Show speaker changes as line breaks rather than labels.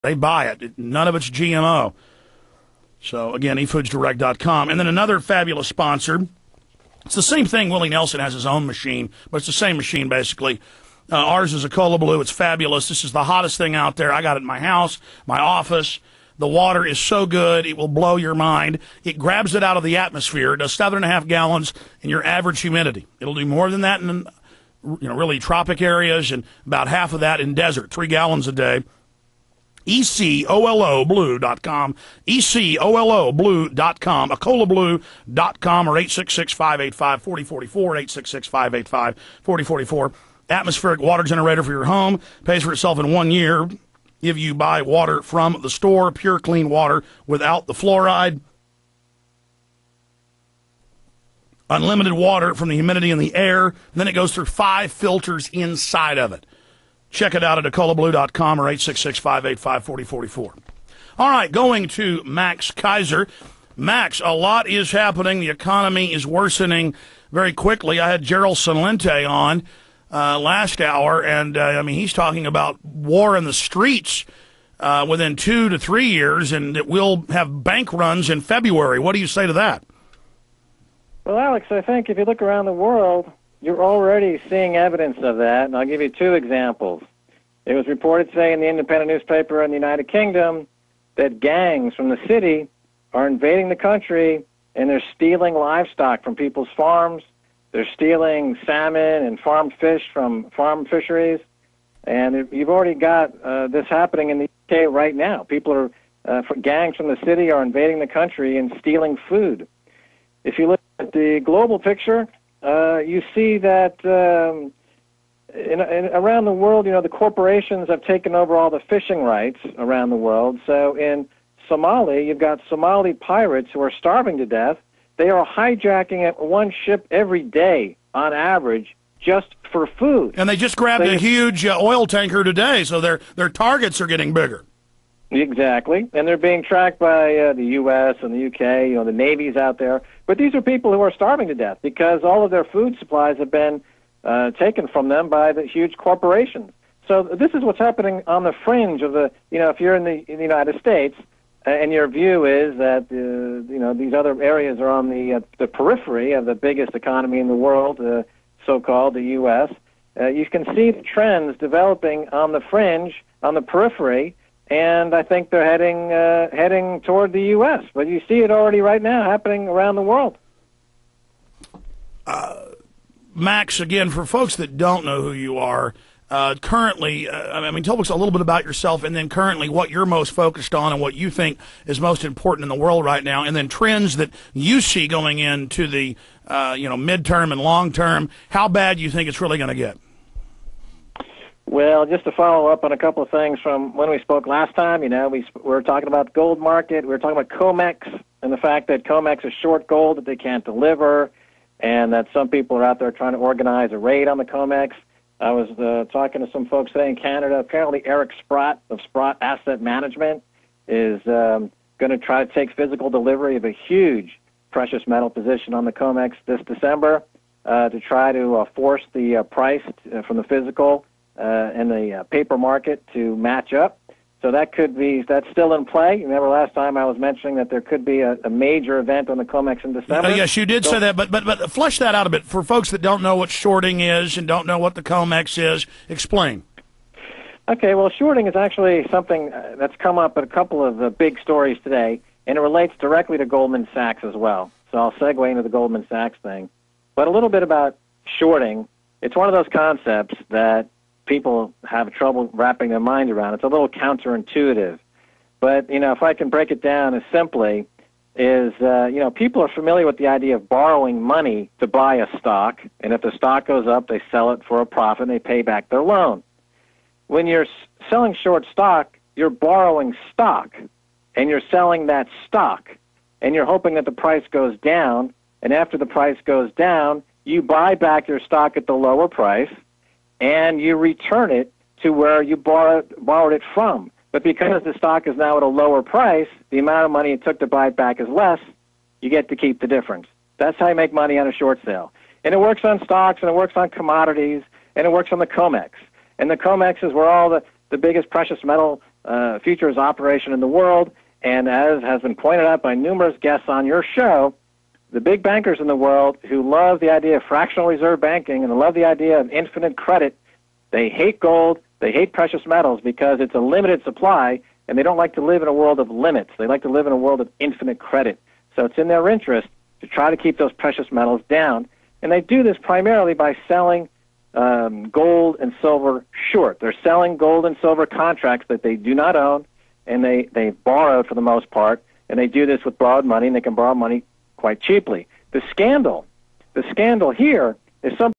They buy it. None of it's GMO. So, again, efoodsdirect.com. And then another fabulous sponsor. It's the same thing. Willie Nelson has his own machine, but it's the same machine, basically. Ours is a Cola Blue. It's fabulous. This is the hottest thing out there. I got it in my house, my office. The water is so good, it will blow your mind. It grabs it out of the atmosphere. It does 7.5 gallons in your average humidity. It'll do more than that in really tropic areas, and about half of that in desert, 3 gallons a day. ECOLOblue.com, ECOLOblue.com, acolablue.com, or 866-585-4044, 866-585-4044. Atmospheric water generator for your home. Pays for itself in 1 year if you buy water from the store. Pure, clean water without the fluoride. Unlimited water from the humidity in the air. And then it goes through 5 filters inside of it. Check it out at acolablue.com or 866-585-4044. All right, going to Max Kaiser. Max, a lot is happening. The economy is worsening very quickly. I had Gerald Salente on last hour, and he's talking about war in the streets within 2 to 3 years, and that we'll have bank runs in February. What do you say to that?
Well, Alex, I think if you look around the world, you're already seeing evidence of that, and I'll give you 2 examples. It was reported today in the independent newspaper in the United Kingdom that gangs from the city are invading the country, and they're stealing livestock from people's farms. They're stealing salmon and farmed fish from farm fisheries, and you've already got this happening in the UK right now. People are, gangs from the city are invading the country and stealing food. If you look at the global picture, you see that around the world, the corporations have taken over all the fishing rights around the world. So in Somalia, you've got Somali pirates who are starving to death. They are hijacking at 1 ship every day on average just for food.
And they just grabbed a huge oil tanker today, so their targets are getting bigger.
Exactly. And they're being tracked by the U.S. and the U.K., the Navy's out there. But these are people who are starving to death because all of their food supplies have been taken from them by the huge corporations. So this is what's happening on the fringe of the, if you're in the United States, and your view is that these other areas are on the periphery of the biggest economy in the world, so-called the U.S. You can see the trends developing on the fringe, on the periphery, and I think they're heading toward the U.S. But you see it already right now happening around the world.
Max, again, for folks that don't know who you are, currently, tell us a little bit about yourself, and then currently what you're most focused on and what you think is most important in the world right now, and then trends that you see going into the midterm and long term. How bad do you think it's really going to get?
Well, just to follow up on a couple of things from when we spoke last time, we were talking about the gold market. We were talking about COMEX and the fact that COMEX is short gold, that they can't deliver, and that some people are out there trying to organize a raid on the COMEX. I was talking to some folks today in Canada. Apparently, Eric Sprott of Sprott Asset Management is going to try to take physical delivery of a huge precious metal position on the COMEX this December to try to force the price from the physical and the paper market to match up. So that's still in play. Remember last time I was mentioning that there could be a major event on the COMEX in December?
Yes, you did say that, but flesh that out a bit. For folks that don't know what shorting is and don't know what the COMEX is, explain.
Okay, well, shorting is actually something that's come up in a couple of big stories today, and it relates directly to Goldman Sachs as well. So I'll segue into the Goldman Sachs thing. But a little bit about shorting. It's one of those concepts that people have trouble wrapping their mind around. It's a little counterintuitive. But, if I can break it down as simply, is, people are familiar with the idea of borrowing money to buy a stock, and if the stock goes up, they sell it for a profit and they pay back their loan. When you're selling short stock, you're borrowing stock, and you're selling that stock, and you're hoping that the price goes down, and after the price goes down, you buy back your stock at the lower price, and you return it to where you borrowed it from. But because the stock is now at a lower price, the amount of money it took to buy it back is less, you get to keep the difference. That's how you make money on a short sale. And it works on stocks, and it works on commodities, and it works on the COMEX. And the COMEX is where all the biggest precious metal futures operation in the world. And as has been pointed out by numerous guests on your show, the big bankers in the world who love the idea of fractional reserve banking and love the idea of infinite credit, they hate gold, they hate precious metals because it's a limited supply, and they don't like to live in a world of limits. They like to live in a world of infinite credit. So it's in their interest to try to keep those precious metals down. And they do this primarily by selling gold and silver short. They're selling gold and silver contracts that they do not own, and they borrowed for the most part, and they do this with borrowed money, and they can borrow money quite cheaply. The scandal here is some